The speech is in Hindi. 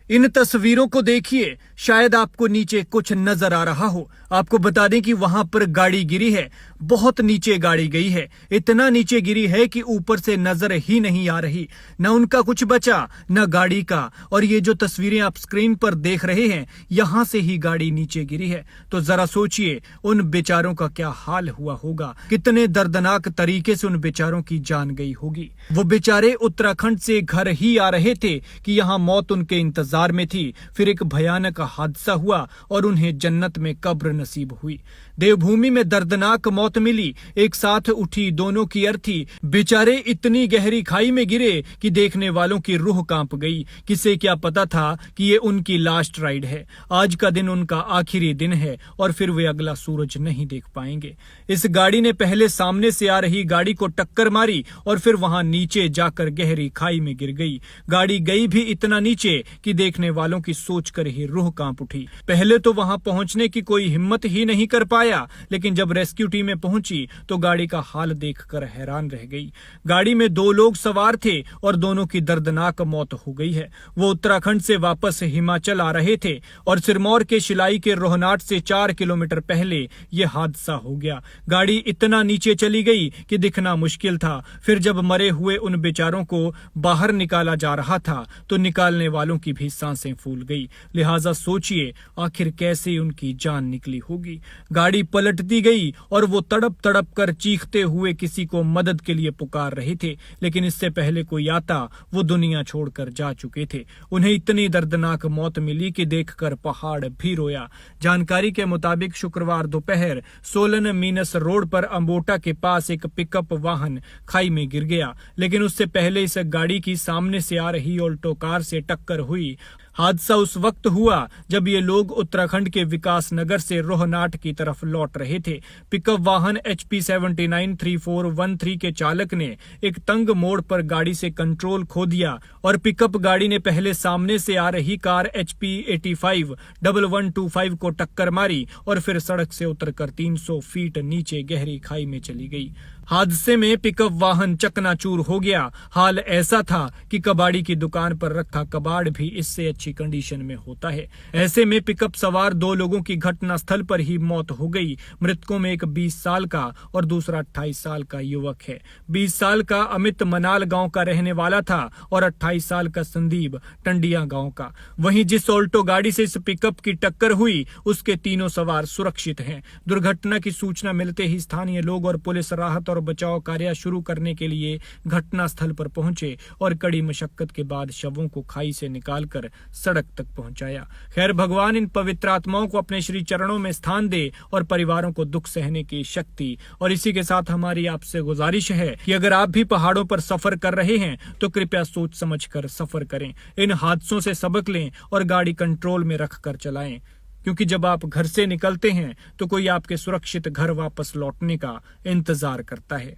इन तस्वीरों को देखिए, शायद आपको नीचे कुछ नजर आ रहा हो। आपको बता दें कि वहां पर गाड़ी गिरी है, बहुत नीचे गाड़ी गई है, इतना नीचे गिरी है कि ऊपर से नजर ही नहीं आ रही, न उनका कुछ बचा न गाड़ी का। और ये जो तस्वीरें आप स्क्रीन पर देख रहे हैं, यहां से ही गाड़ी नीचे गिरी है। तो जरा सोचिए उन बेचारों का क्या हाल हुआ होगा, कितने दर्दनाक तरीके से उन बेचारों की जान गई होगी। वो बेचारे उत्तराखंड से घर ही आ रहे थे कि यहाँ मौत उनके इंतजार में थी। फिर एक भयानक हादसा हुआ और उन्हें जन्नत में कब्र नसीब हुई। देवभूमि में दर्दनाक मौत मिली, एक साथ उठी दोनों की अर्थी। बेचारे इतनी गहरी खाई में गिरे कि देखने वालों की रूह कांप गई। किसे क्या पता था कि ये उनकी लास्ट राइड है, आज का दिन उनका आखिरी दिन है और फिर वे अगला सूरज नहीं देख पाएंगे। इस गाड़ी ने पहले सामने से आ रही गाड़ी को टक्कर मारी और फिर वहां नीचे जाकर गहरी खाई में गिर गई। गाड़ी गई भी इतना नीचे कि देखने वालों की सोच कर ही रूह कांप उठी। पहले तो वहां पहुंचने की कोई हिम्मत ही नहीं कर पाया, लेकिन जब रेस्क्यू टीमें पहुंची तो गाड़ी का हाल देखकर हैरान रह गई। गाड़ी में 2 लोग सवार थे और दोनों की दर्दनाक मौत हो गई है। वो उत्तराखंड से वापस हिमाचल आ रहे थे और सिरमौर के शिलाई के रोहनाट से 4 किलोमीटर पहले ये हादसा हो गया। गाड़ी इतना नीचे चली गई कि दिखना मुश्किल था। फिर जब मरे हुए उन बेचारों को बाहर निकाला जा रहा था तो निकालने वालों की भी सांसें फूल गई। लिहाजा सोचिए आखिर कैसे उनकी जान निकली होगी। गाड़ी पलट दी गई और वो तड़प तड़प कर चीखते हुए किसी को मदद के लिए पुकार रहे थे, लेकिन इससे पहले कोई आता वो दुनिया छोड़कर जा चुके थे। उन्हें इतनी दर्दनाक मौत मिली कि देखकर पहाड़ भी रोया। जानकारी के मुताबिक शुक्रवार दोपहर सोलन मीनस रोड पर अंबोटा के पास एक पिकअप वाहन खाई में गिर गया, लेकिन उससे पहले इस गाड़ी की सामने से आ रही ऑल्टो कार से टक्कर हुई। हादसा उस वक्त हुआ जब ये लोग उत्तराखंड के विकास नगर से रोहनाट की तरफ लौट रहे थे। पिकअप वाहन HP 793413 के चालक ने एक तंग मोड़ पर गाड़ी से कंट्रोल खो दिया और पिकअप गाड़ी ने पहले सामने से आ रही कार HP 851125 को टक्कर मारी और फिर सड़क से उतरकर 300 फीट नीचे गहरी खाई में चली गई। हादसे में पिकअप वाहन चकनाचूर हो गया। हाल ऐसा था कि कबाड़ी की दुकान पर रखा कबाड़ भी इससे अच्छी कंडीशन में होता है। ऐसे में पिकअप सवार 2 लोगों की घटनास्थल पर ही मौत हो गई। मृतकों में एक 20 साल का और दूसरा 28 साल का युवक है। 20 साल का अमित मनाल गांव का रहने वाला था और 28 साल का संदीप टंडिया गांव का। वहीं जिस ऑल्टो गाड़ी से इस पिकअप की टक्कर हुई उसके तीनों सवार सुरक्षित हैं। दुर्घटना की सूचना मिलते ही स्थानीय लोग और पुलिस राहत और बचाव कार्य शुरू करने के लिए घटनास्थल पर पहुंचे और कड़ी मशक्कत के बाद शवों को खाई से निकालकर सड़क तक पहुंचाया। खैर भगवान इन पवित्र आत्माओं को अपने श्री चरणों में स्थान दे और परिवारों को दुख सहने की शक्ति। और इसी के साथ हमारी आपसे गुजारिश है कि अगर आप भी पहाड़ों पर सफर कर रहे हैं तो कृपया सोच समझकर सफर करें। इन हादसों से सबक लें और गाड़ी कंट्रोल में रखकर चलाएं, क्योंकि जब आप घर से निकलते हैं तो कोई आपके सुरक्षित घर वापस लौटने का इंतजार करता है।